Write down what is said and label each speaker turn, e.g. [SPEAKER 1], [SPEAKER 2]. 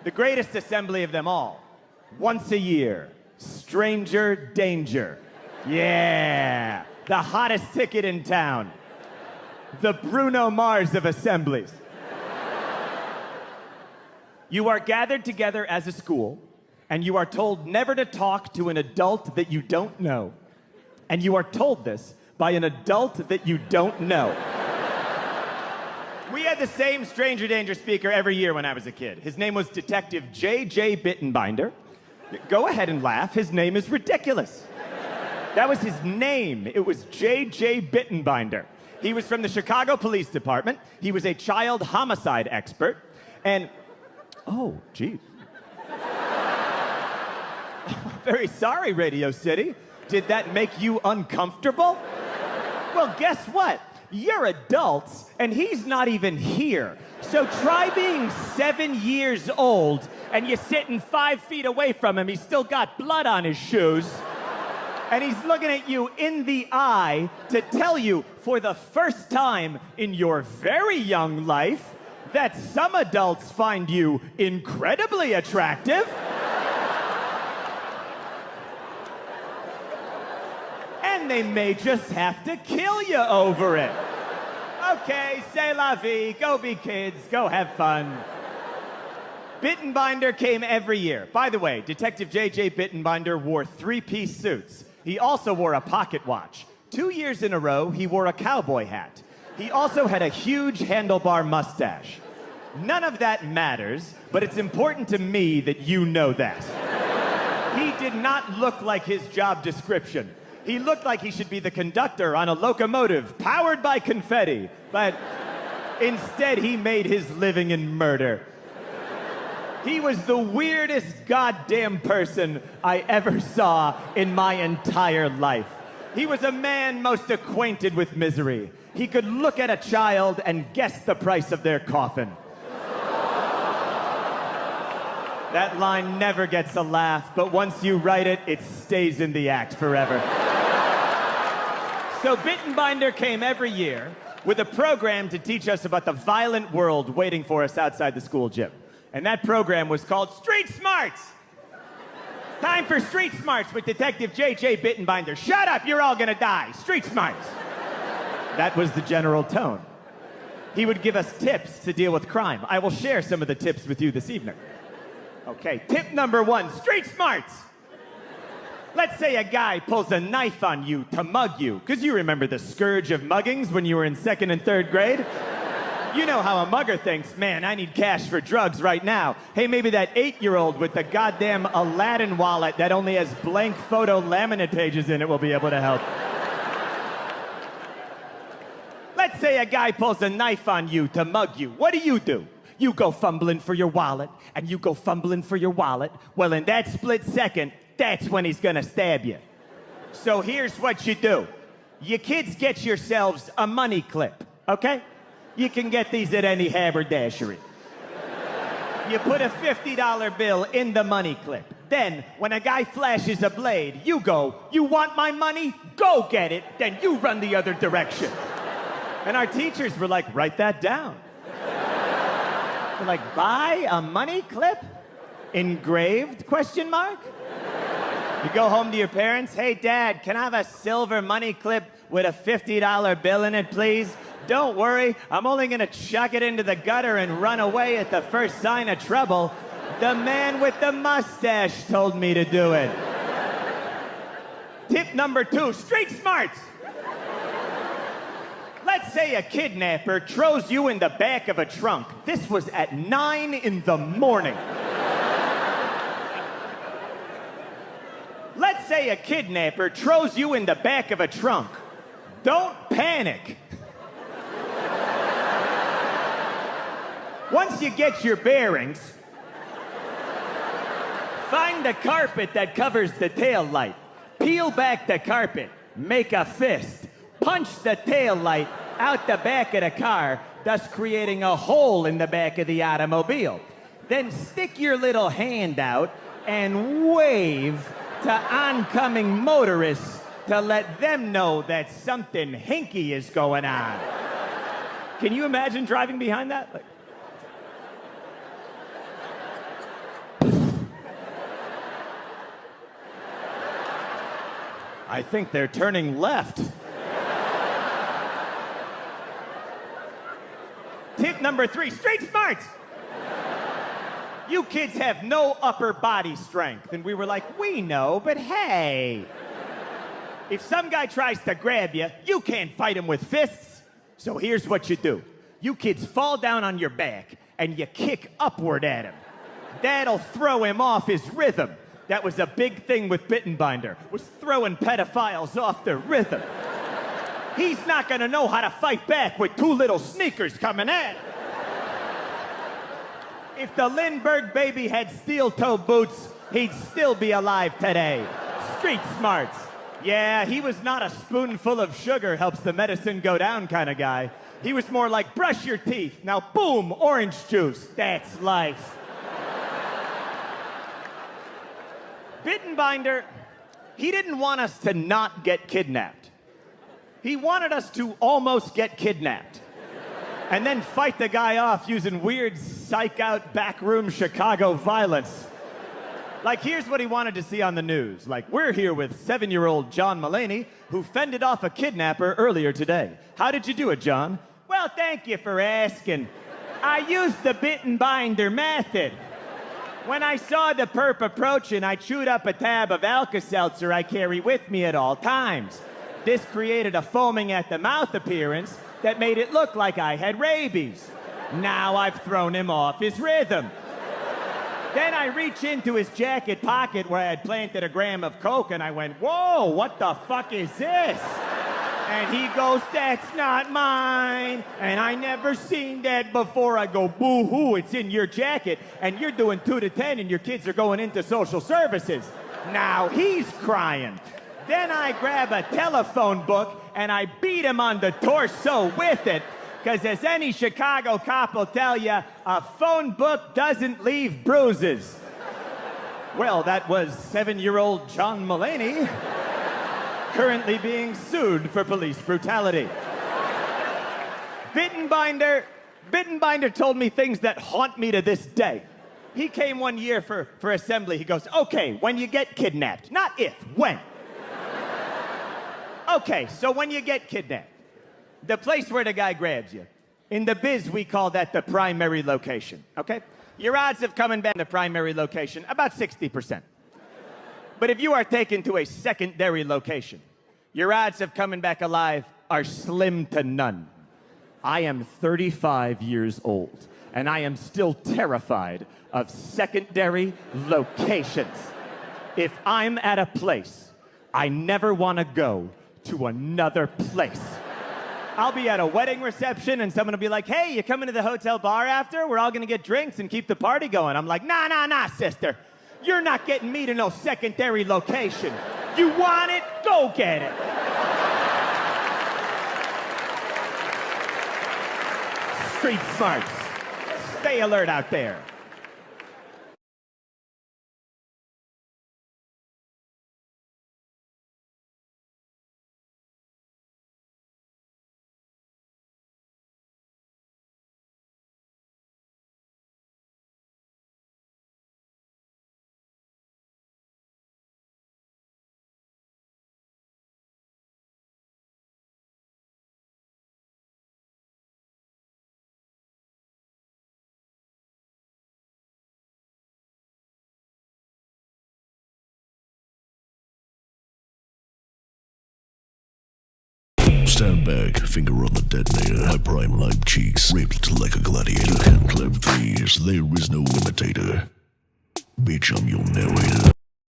[SPEAKER 1] The greatest assembly of them all. Once a year, stranger danger. Yeah, the hottest ticket in town. The Bruno Mars of assemblies. You are gathered together as a school, and you are told never to talk to an adult that you don't know. And you are told this by an adult that you don't know. We had the same stranger danger speaker every year when I was a kid. His name was Detective J.J. Bittenbinder. Go ahead and laugh. His name is ridiculous. That was his name. It was J.J. Bittenbinder. He was from the Chicago Police Department. He was a child homicide expert. And, oh, geez. Very sorry, Radio City. Did that make you uncomfortable? Well, guess what? You're adults, and he's not even here. So try being 7 years old, and you're sitting 5 feet away from him. He's still got blood on his shoes. And he's looking at you in the eye to tell you for the first time in your very young life that some adults find you incredibly attractive. And they may just have to kill you over it. Okay, c'est la vie. Go be kids. Go have fun. Bittenbinder came every year. By the way, Detective J.J. Bittenbinder wore 3-piece suits. He also wore a pocket watch. 2 years in a row, he wore a cowboy hat. He also had a huge handlebar mustache. None of that matters, but it's important to me that you know that. He did not look like his job description. He looked like he should be the conductor on a locomotive powered by confetti, but instead he made his living in murder. He was the weirdest goddamn person I ever saw in my entire life. He was a man most acquainted with misery. He could look at a child and guess the price of their coffin. That line never gets a laugh, but once you write it, it stays in the act forever. So Bittenbinder came every year with a program to teach us about the violent world waiting for us outside the school gym. And that program was called Street Smarts. Time for Street Smarts with Detective J.J. Bittenbinder. Shut up, you're all gonna die. Street Smarts. That was the general tone. He would give us tips to deal with crime. I will share some of the tips with you this evening. Okay, tip number 1, Street Smarts. Let's say a guy pulls a knife on you to mug you, because you remember the scourge of muggings when you were in 2nd and 3rd grade. You know how a mugger thinks, man, I need cash for drugs right now. Hey, maybe that 8-year-old with the goddamn Aladdin wallet that only has blank photo laminate pages in it will be able to help. Let's say a guy pulls a knife on you to mug you. What do? You go fumbling for your wallet, and you go fumbling for your wallet. Well, in that split second, that's when he's gonna stab you. So here's what you do. You kids get yourselves a money clip, okay? You can get these at any haberdashery. You put a $50 bill in the money clip. Then, when a guy flashes a blade, you go, you want my money? Go get it. Then you run the other direction. And our teachers were like, write that down. They're like, buy a money clip? Engraved, question mark? You go home to your parents, hey, Dad, can I have a silver money clip with a $50 bill in it, please? Don't worry, I'm only gonna chuck it into the gutter and run away at the first sign of trouble. The man with the mustache told me to do it. Tip number 2, Street Smarts. Let's say a kidnapper throws you in the back of a trunk. This was at 9 in the morning. Let's say a kidnapper throws you in the back of a trunk. Don't panic. Once you get your bearings, find the carpet that covers the tail light. Peel back the carpet, make a fist, punch the tail light out the back of the car, thus creating a hole in the back of the automobile. Then stick your little hand out and wave to oncoming motorists to let them know that something hinky is going on. Can you imagine driving behind that? I think they're turning left. Tip number 3, street smarts. You kids have no upper body strength. And we were like, we know, but hey. If some guy tries to grab you, you can't fight him with fists. So here's what you do. You kids fall down on your back and you kick upward at him. That'll throw him off his rhythm. That was a big thing with Bittenbinder, was throwing pedophiles off their rhythm. He's not gonna know how to fight back with 2 little sneakers coming at him. If the Lindbergh baby had steel-toe boots, he'd still be alive today. Street smarts. Yeah, he was not a spoonful of sugar helps the medicine go down kind of guy. He was more like, brush your teeth. Now, boom, orange juice. That's life. Bittenbinder, he didn't want us to not get kidnapped. He wanted us to almost get kidnapped. And then fight the guy off using weird psych-out backroom Chicago violence. Like, here's what he wanted to see on the news. Like, we're here with 7-year-old John Mulaney, who fended off a kidnapper earlier today. How did you do it, John? Well, thank you for asking. I used the Bittenbinder method. When I saw the perp approaching, I chewed up a tab of Alka-Seltzer I carry with me at all times. This created a foaming at the mouth appearance that made it look like I had rabies. Now I've thrown him off his rhythm. Then I reach into his jacket pocket where I had planted a gram of coke and I went, whoa, what the fuck is this? And he goes, that's not mine. And I never seen that before. I go, boo-hoo, it's in your jacket. And you're doing 2 to 10 and your kids are going into social services. Now he's crying. Then I grab a telephone book and I beat him on the torso with it. Because as any Chicago cop will tell you, a phone book doesn't leave bruises. Well, that was 7-year-old John Mulaney, currently being sued for police brutality. Bittenbinder told me things that haunt me to this day. He came one year for assembly. He goes, okay, when you get kidnapped, not if, when. Okay, so when you get kidnapped, the place where the guy grabs you, in the biz, we call that the primary location, okay? Your odds of coming back to the primary location, about 60%. But if you are taken to a secondary location, your odds of coming back alive are slim to none. I am 35 years old, and I am still terrified of secondary locations. If I'm at a place, I never want to go to another place. I'll be at a wedding reception and someone will be like, hey, you coming to the hotel bar after? We're all gonna get drinks and keep the party going. I'm like, nah, sister. You're not getting me to no secondary location. You want it? Go get it. Street smarts. Stay alert out there.
[SPEAKER 2] Stand back, finger on the detonator. My prime live cheeks, ripped like a gladiator. Can't clap these, there is no imitator. Bitch, I'm your narrator.